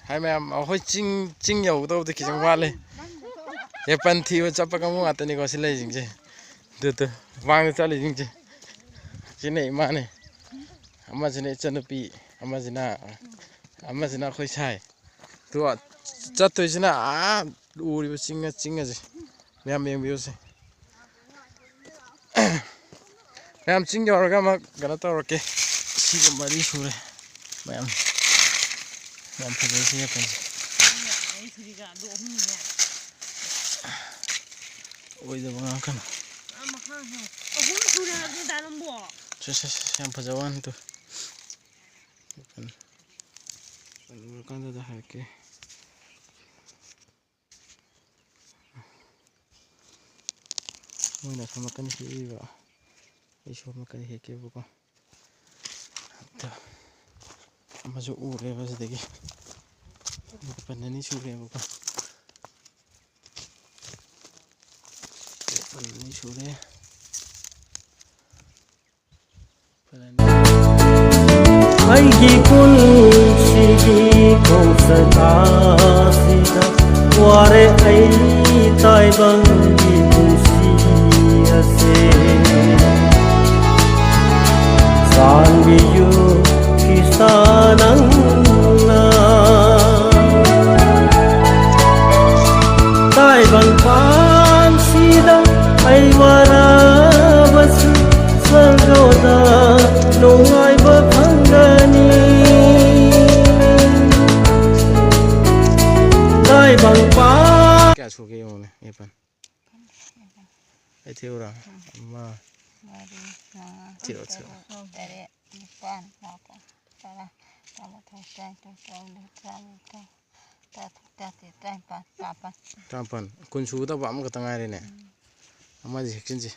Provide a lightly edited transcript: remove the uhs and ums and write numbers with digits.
hai mẹ ao hoi chinh dầu đâu thì chẳng qua lên ya pan thi wa chapa kamu ata ni ko silai jing je tu wang cha le jing je jine ma ne ama jine chanupi ama jina khoi sai tu cha tu jina a uri ba chinga je mem biu se mem ching yor ga ma gana ta ro ke si ga mari sure mem pa je se pa oi da bang kan yang pajawan tu kan da ha ke moi na sama kan hi ba ai so ma kan he ke bu ko ta ama jo u re ba de ki pan ni su re bu ko pan ni su re ai gi kun si gi ko sa ta si da ware ai tai bang gi tu si ase san gi yu kisanang na tai bang pan si da ai wara bas sargoda nongai ba phangani dai bang pa kya chu ke yo ne ye pan ai theo ra ma theo dari pan apa cara tampan kun chu da ba am ka tangai ne ama ji kin ji